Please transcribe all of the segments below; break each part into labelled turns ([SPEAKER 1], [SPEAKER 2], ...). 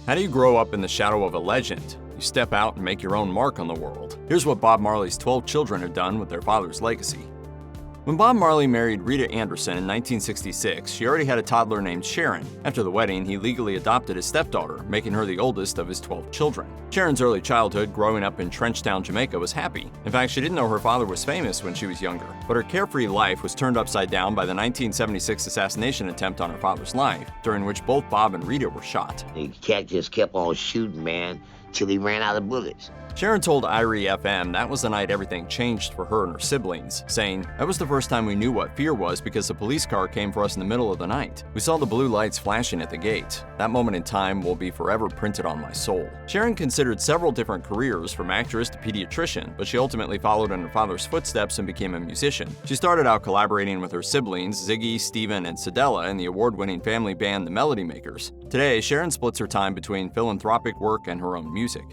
[SPEAKER 1] How do you grow up in the shadow of a legend? You step out and make your own mark on the world. Here's what Bob Marley's 12 children have done with their father's legacy. When Bob Marley married Rita Anderson in 1966, she already had a toddler named Sharon. After the wedding, he legally adopted his stepdaughter, making her the oldest of his 12 children. Sharon's early childhood growing up in Trenchtown, Jamaica was happy. In fact, she didn't know her father was famous when she was younger. But her carefree life was turned upside down by the 1976 assassination attempt on her father's life, during which both Bob and Rita were shot.
[SPEAKER 2] The cat just kept on shooting, man, till he ran out of bullets.
[SPEAKER 1] Sharon told Irie FM that was the night everything changed for her and her siblings, saying, "That was the first time we knew what fear was because a police car came for us in the middle of the night. We saw the blue lights flashing at the gate. That moment in time will be forever printed on my soul." Sharon considered several different careers, from actress to pediatrician, but she ultimately followed in her father's footsteps and became a musician. She started out collaborating with her siblings, Ziggy, Stephen, and Cedella, in the award-winning family band The Melody Makers. Today, Sharon splits her time between philanthropic work and her own music.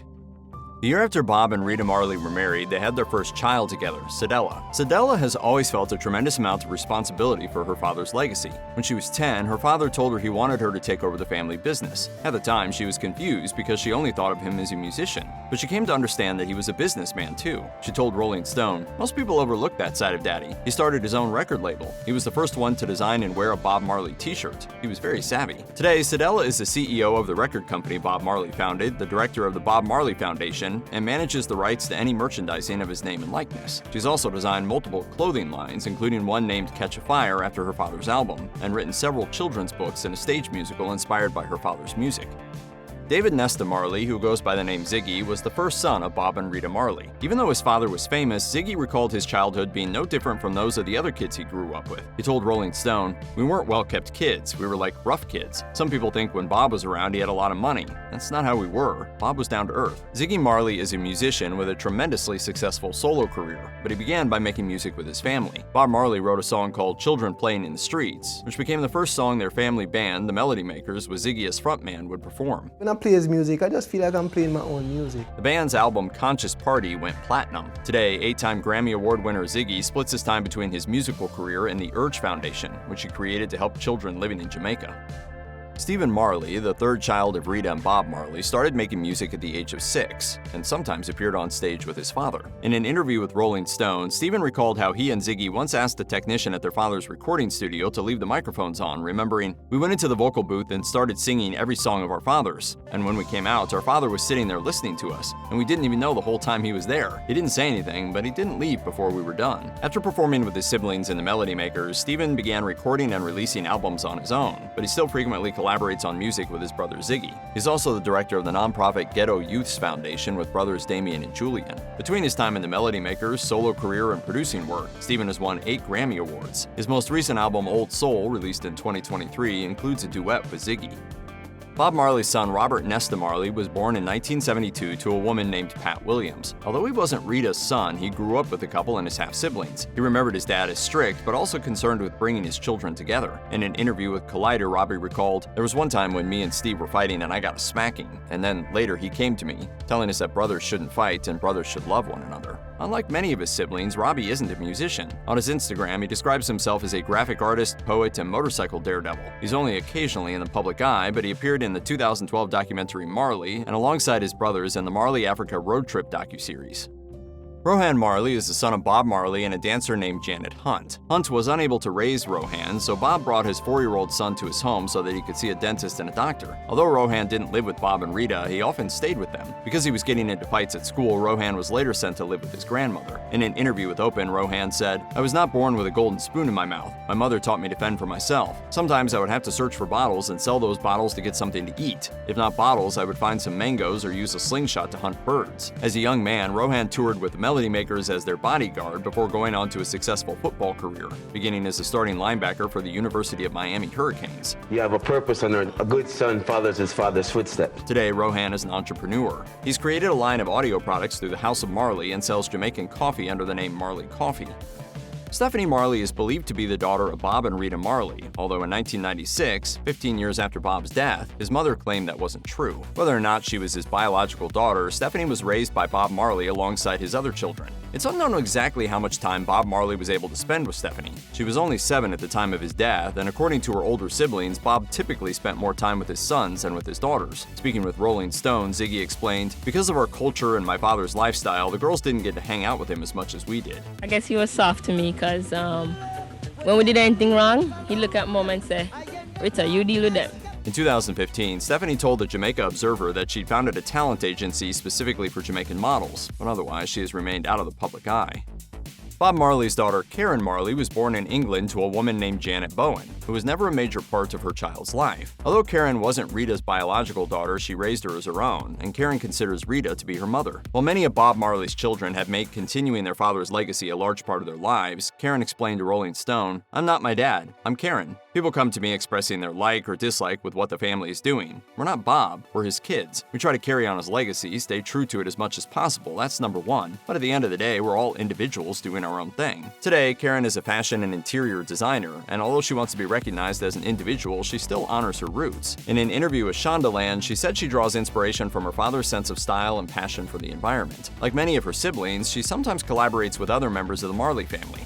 [SPEAKER 1] The year after Bob and Rita Marley were married, they had their first child together, Cedella. Cedella has always felt a tremendous amount of responsibility for her father's legacy. When she was 10, her father told her he wanted her to take over the family business. At the time, she was confused because she only thought of him as a musician. But she came to understand that he was a businessman too. She told Rolling Stone, "Most people overlook that side of Daddy. He started his own record label. He was the first one to design and wear a Bob Marley t-shirt. He was very savvy." Today, Cedella is the CEO of the record company Bob Marley founded, the director of the Bob Marley Foundation, and manages the rights to any merchandising of his name and likeness. She's also designed multiple clothing lines, including one named Catch a Fire after her father's album, and written several children's books and a stage musical inspired by her father's music. Jahnesta Marley, who goes by the name Ziggy, was the first son of Bob and Rita Marley. Even though his father was famous, Ziggy recalled his childhood being no different from those of the other kids he grew up with. He told Rolling Stone, "We weren't well-kept kids. We were like rough kids. Some people think when Bob was around, he had a lot of money. That's not how we were. Bob was down to earth." Ziggy Marley is a musician with a tremendously successful solo career, but he began by making music with his family. Bob Marley wrote a song called "Children Playing in the Streets," which became the first song their family band, the Melody Makers, with Ziggy as frontman, would perform.
[SPEAKER 3] When I play his music, I just feel like I'm playing my own music.
[SPEAKER 1] The band's album Conscious Party went platinum. Today, 8-time Grammy Award winner Ziggy splits his time between his musical career and the Urge Foundation, which he created to help children living in Jamaica. Stephen Marley, the third child of Rita and Bob Marley, started making music at the age of 6, and sometimes appeared on stage with his father. In an interview with Rolling Stone, Stephen recalled how he and Ziggy once asked a technician at their father's recording studio to leave the microphones on, remembering, "We went into the vocal booth and started singing every song of our father's, and when we came out, our father was sitting there listening to us, and we didn't even know the whole time he was there. He didn't say anything, but he didn't leave before we were done." After performing with his siblings in the Melody Makers, Stephen began recording and releasing albums on his own, but he still frequently collaborates on music with his brother Ziggy. He's also the director of the nonprofit Ghetto Youths Foundation with brothers Damian and Julian. Between his time in the Melody Makers, solo career, and producing work, Stephen has won 8 Grammy Awards. His most recent album, Old Soul, released in 2023, includes a duet with Ziggy. Bob Marley's son, Robert Nesta Marley, was born in 1972 to a woman named Pat Williams. Although he wasn't Rita's son, he grew up with the couple and his half-siblings. He remembered his dad as strict, but also concerned with bringing his children together. In an interview with Collider, Robbie recalled, "There was one time when me and Steve were fighting and I got a smacking, and then later he came to me, telling us that brothers shouldn't fight and brothers should love one another." Unlike many of his siblings, Robbie isn't a musician. On his Instagram, he describes himself as a graphic artist, poet, and motorcycle daredevil. He's only occasionally in the public eye, but he appeared in the 2012 documentary Marley, and alongside his brothers in the Marley Africa Road Trip docuseries. Rohan Marley is the son of Bob Marley and a dancer named Janet Hunt. Hunt was unable to raise Rohan, so Bob brought his 4-year-old son to his home so that he could see a dentist and a doctor. Although Rohan didn't live with Bob and Rita, he often stayed with them. Because he was getting into fights at school, Rohan was later sent to live with his grandmother. In an interview with Open, Rohan said, "I was not born with a golden spoon in my mouth. My mother taught me to fend for myself. Sometimes I would have to search for bottles and sell those bottles to get something to eat. If not bottles, I would find some mangoes or use a slingshot to hunt birds." As a young man, Rohan toured with the Melody Makers as their bodyguard before going on to a successful football career, beginning as a starting linebacker for the University of Miami Hurricanes.
[SPEAKER 4] You have a purpose, and a good son follows his father's footsteps.
[SPEAKER 1] Today, Rohan is an entrepreneur. He's created a line of audio products through the House of Marley and sells Jamaican coffee under the name Marley Coffee. Stephanie Marley is believed to be the daughter of Bob and Rita Marley, although in 1996, 15 years after Bob's death, his mother claimed that wasn't true. Whether or not she was his biological daughter, Stephanie was raised by Bob Marley alongside his other children. It's unknown exactly how much time Bob Marley was able to spend with Stephanie. She was only 7 at the time of his death, and according to her older siblings, Bob typically spent more time with his sons than with his daughters. Speaking with Rolling Stone, Ziggy explained, "Because of our culture and my father's lifestyle, the girls didn't get to hang out with him as much as we did.
[SPEAKER 5] I guess he was soft to me because when we did anything wrong, he'd look at mom and say, Rita, you deal with them."
[SPEAKER 1] In 2015, Stephanie told the Jamaica Observer that she'd founded a talent agency specifically for Jamaican models, but otherwise she has remained out of the public eye. Bob Marley's daughter, Sharon Marley, was born in England to a woman named Janet Bowen, who was never a major part of her child's life. Although Sharon wasn't Rita's biological daughter, she raised her as her own, and Sharon considers Rita to be her mother. While many of Bob Marley's children have made continuing their father's legacy a large part of their lives, Sharon explained to Rolling Stone, "I'm not my dad, I'm Sharon. People come to me expressing their like or dislike with what the family is doing. We're not Bob, we're his kids. We try to carry on his legacy, stay true to it as much as possible, that's number one. But at the end of the day, we're all individuals doing our own thing." Today, Sharon is a fashion and interior designer, and although she wants to be recognized as an individual, she still honors her roots. In an interview with Shondaland, she said she draws inspiration from her father's sense of style and passion for the environment. Like many of her siblings, she sometimes collaborates with other members of the Marley family.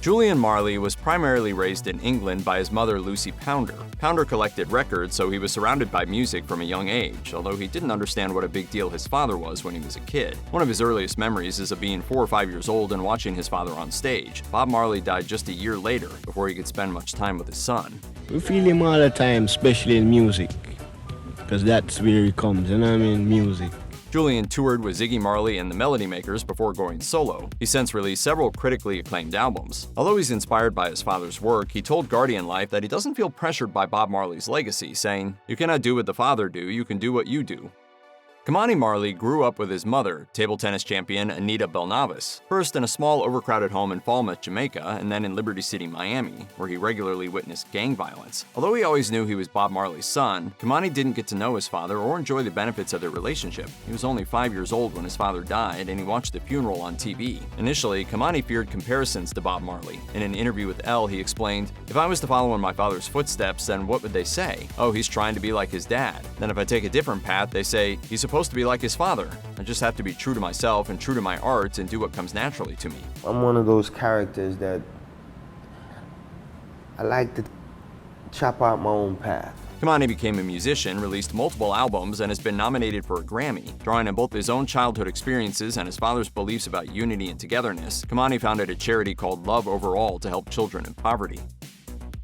[SPEAKER 1] Julian Marley was primarily raised in England by his mother, Lucy Pounder. Pounder collected records, so he was surrounded by music from a young age, although he didn't understand what a big deal his father was when he was a kid. One of his earliest memories is of being 4 or 5 years old and watching his father on stage. Bob Marley died just a year later, before he could spend much time with his son.
[SPEAKER 6] We feel him all the time, especially in music, because that's where he comes, you know what I mean, music.
[SPEAKER 1] Julian toured with Ziggy Marley and the Melody Makers before going solo. He's since released several critically acclaimed albums. Although he's inspired by his father's work, he told Guardian Life that he doesn't feel pressured by Bob Marley's legacy, saying, "You cannot do what the father do, you can do what you do." Kamani Marley grew up with his mother, table tennis champion Anita Belnavis, first in a small overcrowded home in Falmouth, Jamaica, and then in Liberty City, Miami, where he regularly witnessed gang violence. Although he always knew he was Bob Marley's son, Kamani didn't get to know his father or enjoy the benefits of their relationship. He was only 5 years old when his father died, and he watched the funeral on TV. Initially, Kamani feared comparisons to Bob Marley. In an interview with Elle, he explained, "If I was to follow in my father's footsteps, then what would they say? Oh, he's trying to be like his dad. Then if I take a different path, they say, he's supposed to be like his father. I just have to be true to myself and true to my art and do what comes naturally to me."
[SPEAKER 7] I'm one of those characters that I like to chop out my own path.
[SPEAKER 1] Kamani became a musician, released multiple albums, and has been nominated for a Grammy. Drawing on both his own childhood experiences and his father's beliefs about unity and togetherness, Kamani founded a charity called Love Overall to help children in poverty.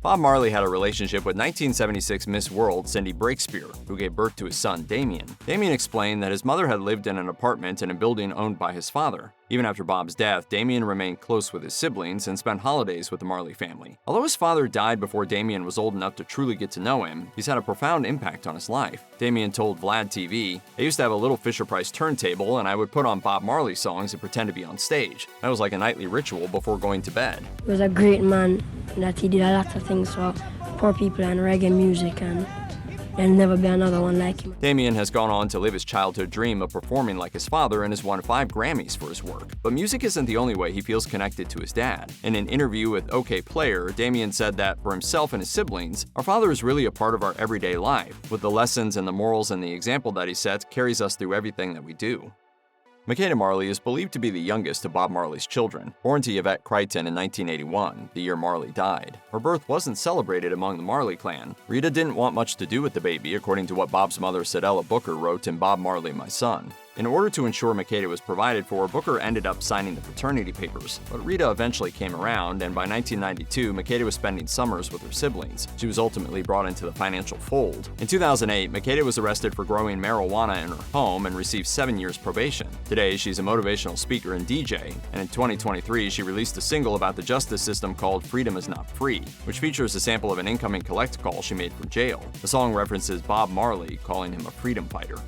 [SPEAKER 1] Bob Marley had a relationship with 1976 Miss World Cindy Breakspear, who gave birth to his son Damian. Damian explained that his mother had lived in an apartment in a building owned by his father. Even after Bob's death, Damian remained close with his siblings and spent holidays with the Marley family. Although his father died before Damian was old enough to truly get to know him, he's had a profound impact on his life. Damian told Vlad TV, "I used to have a little Fisher-Price turntable and I would put on Bob Marley songs and pretend to be on stage. That was like a nightly ritual before going to bed."
[SPEAKER 8] He was a great man, that he did a lot of things for poor people and reggae music, and there'll never be another one like him.
[SPEAKER 1] Damian has gone on to live his childhood dream of performing like his father and has won 5 Grammys for his work. But music isn't the only way he feels connected to his dad. In an interview with OK Player, Damian said that for himself and his siblings, "Our father is really a part of our everyday life, with the lessons and the morals and the example that he sets carries us through everything that we do." Makeda Marley is believed to be the youngest of Bob Marley's children. Born to Yvette Crichton in 1981, the year Marley died, her birth wasn't celebrated among the Marley clan. Rita didn't want much to do with the baby, according to what Bob's mother Cedella Booker wrote in Bob Marley, My Son. In order to ensure Makeda was provided for, Booker ended up signing the paternity papers, but Rita eventually came around, and by 1992, Makeda was spending summers with her siblings. She was ultimately brought into the financial fold. In 2008, Makeda was arrested for growing marijuana in her home and received 7 years probation. Today, she's a motivational speaker and DJ, and in 2023, she released a single about the justice system called Freedom Is Not Free, which features a sample of an incoming collect call she made from jail. The song references Bob Marley, calling him a freedom fighter.